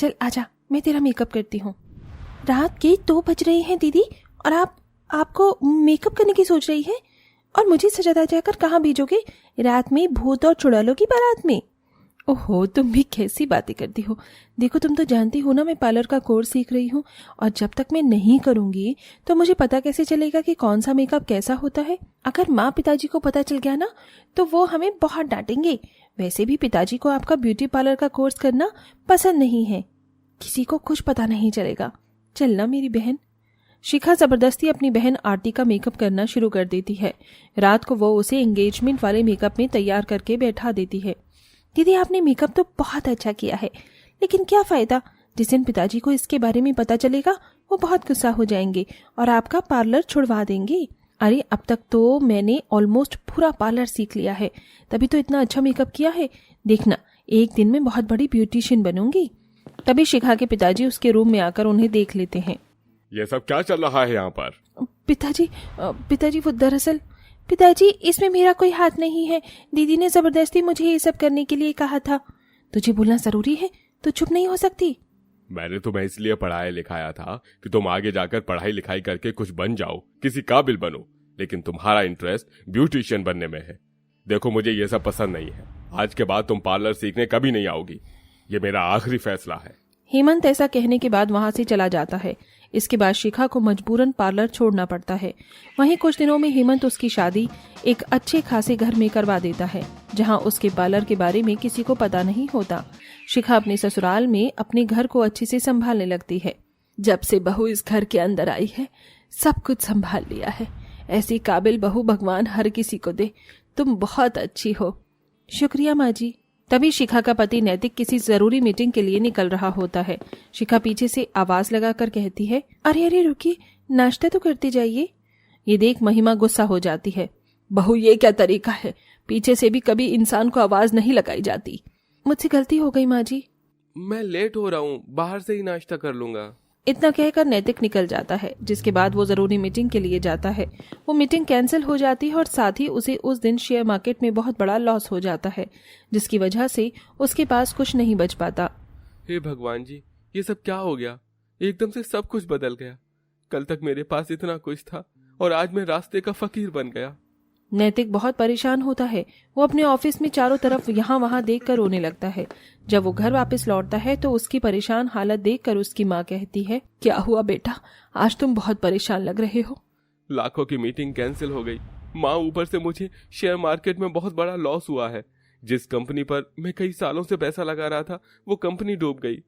चल आजा, मैं तेरा मेकअप करती हूँ। रात के 2 बज रहे हैं दीदी, और आपको मेकअप करने की सोच रही है, और मुझे सजा धजा कर कहाँ भेजोगे? रात में भूत और चुड़ैलों की बारात में? ओहो, तुम भी कैसी बातें करती हो। देखो, तुम तो जानती हो ना, मैं पार्लर का कोर्स सीख रही हूँ, और जब तक मैं नहीं करूँगी तो मुझे पता कैसे चलेगा कि कौन सा मेकअप कैसा होता है। अगर माँ पिताजी को पता चल गया ना तो वो हमें बहुत डांटेंगे। वैसे भी पिताजी को आपका ब्यूटी पार्लर का कोर्स करना पसंद नहीं है। किसी को कुछ पता नहीं चलेगा। चलना मेरी बहन। शिखा जबरदस्ती अपनी बहन आरती का मेकअप करना शुरू कर देती है। रात को वो उसे एंगेजमेंट वाले मेकअप में तैयार करके बैठा देती है। दीदी, आपने मेकअप तो बहुत अच्छा किया है, लेकिन क्या फायदा? जिस दिन पिताजी को इसके बारे में पता चलेगा वो बहुत गुस्सा हो जाएंगे और आपका पार्लर छुड़वा देंगे। अरे, अब तक तो मैंने ऑलमोस्ट पूरा पार्लर सीख लिया है, तभी तो इतना अच्छा मेकअप किया है। देखना, एक दिन में बहुत बड़ी ब्यूटिशियन बनूंगी। तभी शिखा के पिताजी उसके रूम में आकर उन्हें देख लेते हैं। ये सब क्या चल रहा है यहाँ पर? पिताजी वो दरअसल पिताजी, इसमें मेरा कोई हाथ नहीं है। दीदी ने जबरदस्ती मुझे ये सब करने के लिए कहा था। तुझे बोलना जरूरी है, तो चुप नहीं हो सकती। मैंने तुम्हें इसलिए पढ़ाया लिखाया था कि तुम आगे जाकर पढ़ाई लिखाई करके कुछ बन जाओ, किसी काबिल बनो, लेकिन तुम्हारा इंटरेस्ट ब्यूटिशियन बनने में है। देखो, मुझे ये सब पसंद नहीं है। आज के बाद तुम पार्लर सीखने कभी नहीं आओगी। ये मेरा आखिरी फैसला है। हेमंत ऐसा कहने के बाद वहां से चला जाता है। इसके बाद शिखा को मजबूरन पार्लर छोड़ना पड़ता है। वहीं कुछ दिनों में हेमंत उसकी शादी एक अच्छे खासे घर में करवा देता है, जहां उसके पार्लर के बारे में किसी को पता नहीं होता। शिखा अपने ससुराल में अपने घर को अच्छे से संभालने लगती है। जब से बहू इस घर के अंदर आई है, सब कुछ संभाल लिया है। ऐसी काबिल बहू भगवान हर किसी को दे। तुम बहुत अच्छी हो। शुक्रिया माँ जी। तभी शिखा का पति नैतिक किसी जरूरी मीटिंग के लिए निकल रहा होता है। शिखा पीछे से आवाज लगाकर कहती है, अरे रुकिए, नाश्ता तो करते जाइए। ये देख महिमा गुस्सा हो जाती है। बहू, ये क्या तरीका है? पीछे से भी कभी इंसान को आवाज नहीं लगाई जाती। मुझसे गलती हो गई माँ जी। मैं लेट हो रहा हूँ, बाहर से ही नाश्ता कर लूंगा। इतना कहकर नैतिक निकल जाता है, जिसके बाद वो जरूरी मीटिंग के लिए जाता है। वो मीटिंग कैंसिल हो जाती है और साथ ही उसे उस दिन शेयर मार्केट में बहुत बड़ा लॉस हो जाता है, जिसकी वजह से उसके पास कुछ नहीं बच पाता। हे भगवान जी, ये सब क्या हो गया? एकदम से सब कुछ बदल गया। कल तक मेरे पास इतना कुछ था और आज मैं रास्ते का फकीर बन गया। नैतिक बहुत परेशान होता है। वो अपने ऑफिस में चारों तरफ यहाँ वहाँ देखकर रोने लगता है। जब वो घर वापस लौटता है तो उसकी परेशान हालत देखकर उसकी माँ कहती है, क्या हुआ बेटा, आज तुम बहुत परेशान लग रहे हो। लाखों की मीटिंग कैंसिल हो गई माँ। ऊपर से मुझे शेयर मार्केट में बहुत बड़ा लॉस हुआ है। जिस कंपनी पर मैं कई सालों से पैसा लगा रहा था, वो कंपनी डूब गई।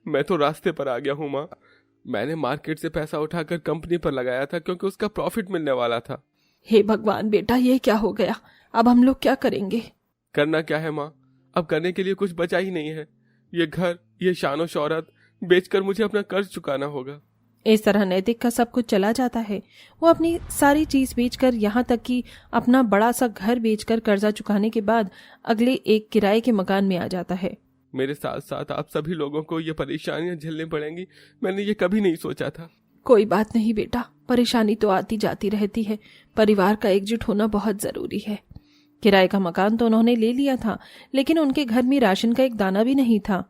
मैं तो रास्ते पर आ गया हूँ माँ। मैंने मार्केट से पैसा उठाकर कंपनी पर लगाया था क्योंकि उसका प्रॉफिट मिलने वाला था। हे भगवान बेटा, ये क्या हो गया? अब हम लोग क्या करेंगे? करना क्या है माँ, अब करने के लिए कुछ बचा ही नहीं है। ये घर, ये शानो शौहरत बेचकर मुझे अपना कर्ज चुकाना होगा। इस तरह नैतिक का सब कुछ चला जाता है। वो अपनी सारी चीज बेचकर, यहाँ तक कि अपना बड़ा सा घर बेचकर कर्जा चुकाने के बाद अगले एक किराए के मकान में आ जाता है। मेरे साथ साथ आप सभी लोगों को ये परेशानियां झेलनी पड़ेंगी, मैंने ये कभी नहीं सोचा था। कोई बात नहीं बेटा, परेशानी तो आती जाती रहती है। परिवार का एकजुट होना बहुत जरूरी है। किराए का मकान तो उन्होंने ले लिया था, लेकिन उनके घर में राशन का एक दाना भी नहीं था।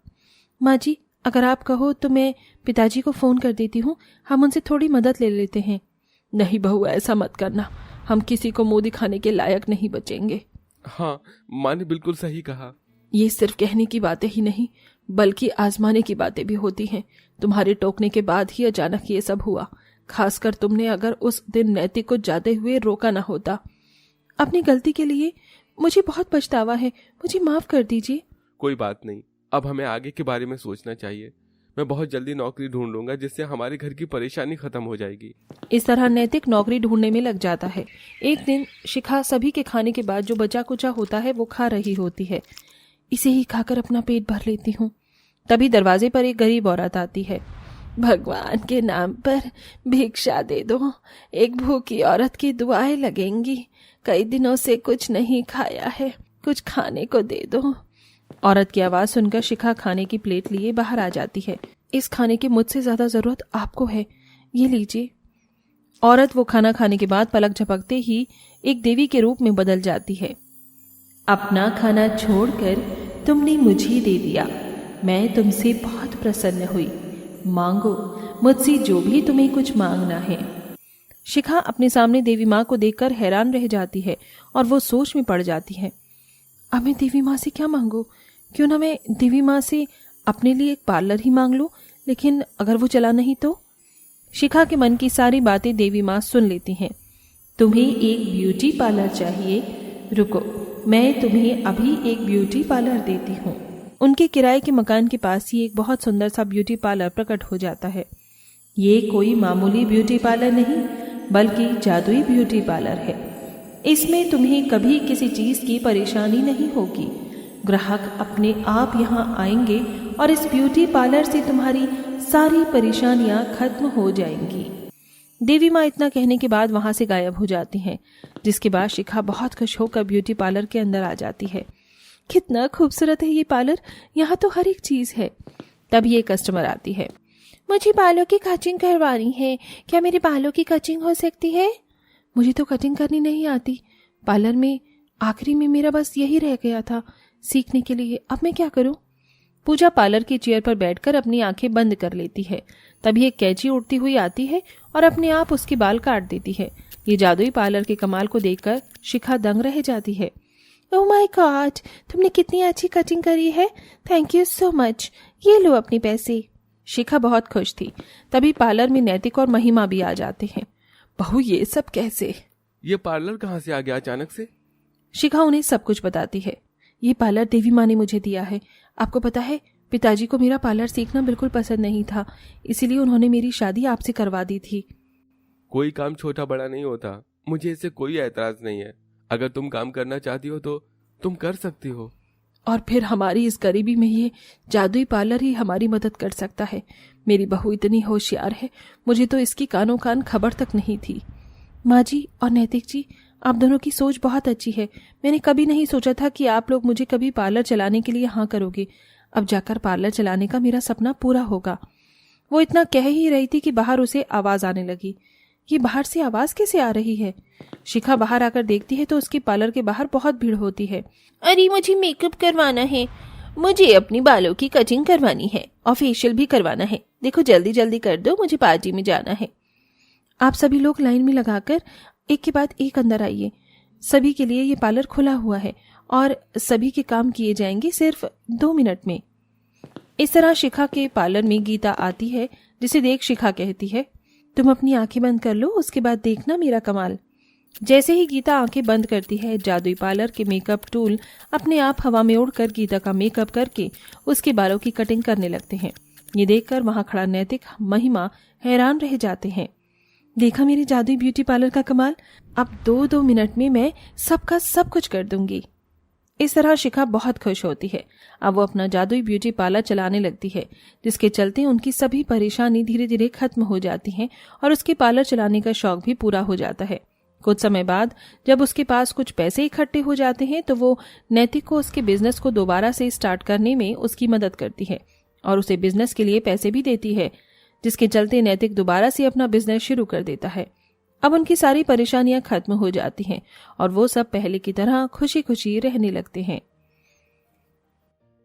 माँ जी, अगर आप कहो तो मैं पिताजी को फोन कर देती हूँ, हम उनसे थोड़ी मदद ले लेते हैं। नहीं बहू, ऐसा मत करना, हम किसी को मुंह दिखाने के लायक नहीं बचेंगे। हाँ, माँ ने बिल्कुल सही कहा। ये सिर्फ कहने की बातें ही नहीं, बल्कि आजमाने की बातें भी होती हैं। तुम्हारे टोकने के बाद ही अचानक ये सब हुआ। खासकर तुमने अगर उस दिन नैतिक को जाते हुए रोका ना होता। अपनी गलती के लिए मुझे बहुत पछतावा है, मुझे माफ कर दीजिए। कोई बात नहीं, अब हमें आगे के बारे में सोचना चाहिए। मैं बहुत जल्दी नौकरी ढूंढ लूंगा, जिससे हमारे घर की परेशानी खत्म हो जाएगी। इस तरह नैतिक नौकरी ढूंढने में लग जाता है। एक दिन शिखा सभी के खाने के बाद जो बचा कुचा होता है वो खा रही होती है। इसे ही खाकर अपना पेट भर लेती हूँ। तभी दरवाजे पर एक गरीब औरत आती है। भगवान के नाम पर भिक्षा दे दो, एक भूखी औरत की दुआएं लगेंगी। कई दिनों से कुछ नहीं खाया है, कुछ खाने को दे दो। औरत की आवाज सुनकर शिखा खाने की प्लेट लिए बाहर आ जाती है। इस खाने की मुझसे ज्यादा जरूरत आपको है, ये लीजिए। औरत वो खाना खाने के बाद पलक झपकते ही एक देवी के रूप में बदल जाती है। अपना खाना छोड़कर तुमने मुझे दे दिया, मैं तुमसे बहुत प्रसन्न हुई। मांगो मुझसे जो भी तुम्हें कुछ मांगना है। शिखा अपने सामने देवी माँ को देखकर हैरान रह जाती है और वो सोच में पड़ जाती है। अब मैं देवी माँ से क्या मांगू? क्यों ना मैं देवी माँ से अपने लिए एक पार्लर ही मांग लूं, लेकिन अगर वो चला नहीं तो? शिखा के मन की सारी बातें देवी माँ सुन लेती हैं। तुम्हें एक ब्यूटी पार्लर चाहिए? रुको, मैं तुम्हें अभी एक ब्यूटी पार्लर देती हूँ। उनके किराए के मकान के पास ही एक बहुत सुंदर सा ब्यूटी पार्लर प्रकट हो जाता है। ये कोई मामूली ब्यूटी पार्लर नहीं, बल्कि जादुई ब्यूटी पार्लर है। इसमें तुम्हें कभी किसी चीज की परेशानी नहीं होगी। ग्राहक अपने आप यहाँ आएंगे और इस ब्यूटी पार्लर से तुम्हारी सारी परेशानियां खत्म हो जाएंगी। देवी माँ इतना कहने के बाद वहां से गायब हो जाती हैं, जिसके बाद शिखा बहुत खुश होकर ब्यूटी पार्लर के अंदर आ जाती है। कितना खूबसूरत है ये पार्लर, यहाँ तो हर एक चीज है। तब ये कस्टमर आती है। मुझे बालों की कटिंग करवानी है, क्या मेरे बालों की कटिंग हो सकती है? मुझे तो कटिंग करनी नहीं आती। पार्लर में आखिरी में मेरा बस यही रह गया था सीखने के लिए, अब मैं क्या करूं? पूजा पार्लर की चेयर पर बैठकर अपनी आंखें बंद कर लेती है। तभी एक कैंची उड़ती हुई आती है और अपने आप उसके बाल काट देती है। ये जादुई पार्लर के कमाल को देखकर शिखा दंग रह जाती है। ओह माय गॉड, तुमने कितनी अच्छी कटिंग करी है, थैंक यू सो मच, ये लो अपने पैसे। शिखा बहुत खुश थी। तभी पार्लर में नैतिक और महिमा भी आ जाते हैं। बहू, ये सब कैसे? ये पार्लर कहाँ से आ गया अचानक से? शिखा उन्हें सब कुछ बताती है। ये पार्लर देवी माँ ने मुझे दिया है। आपको पता है, पिताजी को मेरा पार्लर सीखना बिल्कुल पसंद नहीं था, इसीलिए उन्होंने मेरी शादी आपसे करवा दी थी। कोई काम छोटा बड़ा नहीं होता, मुझे इससे कोई ऐतराज नहीं है। अगर तुम काम करना चाहती हो तो तुम कर सकती हो। और फिर हमारी इस गरीबी में ये जादुई पार्लर ही हमारी मदद कर सकता है। मेरी बहू इतनी होशियार है, मुझे तो इसकी कानों कान खबर तक नहीं थी। माँ जी और नैतिक जी, आप दोनों की सोच बहुत अच्छी है। मैंने कभी नहीं सोचा था कि आप लोग मुझे कभी पार्लर चलाने के लिए हाँ करोगे। अब जाकर पार्लर चलाने का मेरा सपना पूरा होगा। वो इतना कह ही रही थी कि बाहर उसे आवाज आने लगी। ये बाहर से आवाज कैसे आ रही है? शिखा बाहर आकर देखती है तो उसके पार्लर के बाहर बहुत भीड़ होती है। अरे, मुझे मेकअप करवाना है, मुझे अपनी बालों की कटिंग करवानी है और फेशियल भी करवाना है। देखो जल्दी जल्दी कर दो, मुझे पार्टी में जाना है। आप सभी लोग लाइन में लगाकर एक के बाद एक अंदर आइए। सभी के लिए ये पार्लर खुला हुआ है और सभी के काम किए जाएंगे सिर्फ 2 मिनट में। इस तरह शिखा के पार्लर में गीता आती है, जिसे देख शिखा कहती है, तुम अपनी आंखें बंद कर लो, उसके बाद देखना मेरा कमाल। जैसे ही गीता आंखें बंद करती है, जादुई पार्लर के मेकअप टूल अपने आप हवा में उड़कर गीता का मेकअप करके उसके बालों की कटिंग करने लगते हैं। ये देखकर वहां खड़ा नैतिक, महिमा हैरान रह जाते हैं। देखा मेरी जादुई ब्यूटी पार्लर का कमाल, अब 2 मिनट में मैं सबका सब कुछ कर दूंगी। इस तरह शिखा बहुत खुश होती है। अब वो अपना जादुई ब्यूटी पार्लर चलाने लगती है, जिसके चलते उनकी सभी परेशानी धीरे धीरे खत्म हो जाती हैं और उसके पार्लर चलाने का शौक भी पूरा हो जाता है। कुछ समय बाद जब उसके पास कुछ पैसे इकट्ठे हो जाते हैं तो वो नैतिक को उसके बिजनेस को दोबारा से स्टार्ट करने में उसकी मदद करती है और उसे बिजनेस के लिए पैसे भी देती है, जिसके चलते नैतिक दोबारा से अपना बिजनेस शुरू कर देता है। अब उनकी सारी परेशानियां खत्म हो जाती हैं और वो सब पहले की तरह खुशी खुशी रहने लगते हैं।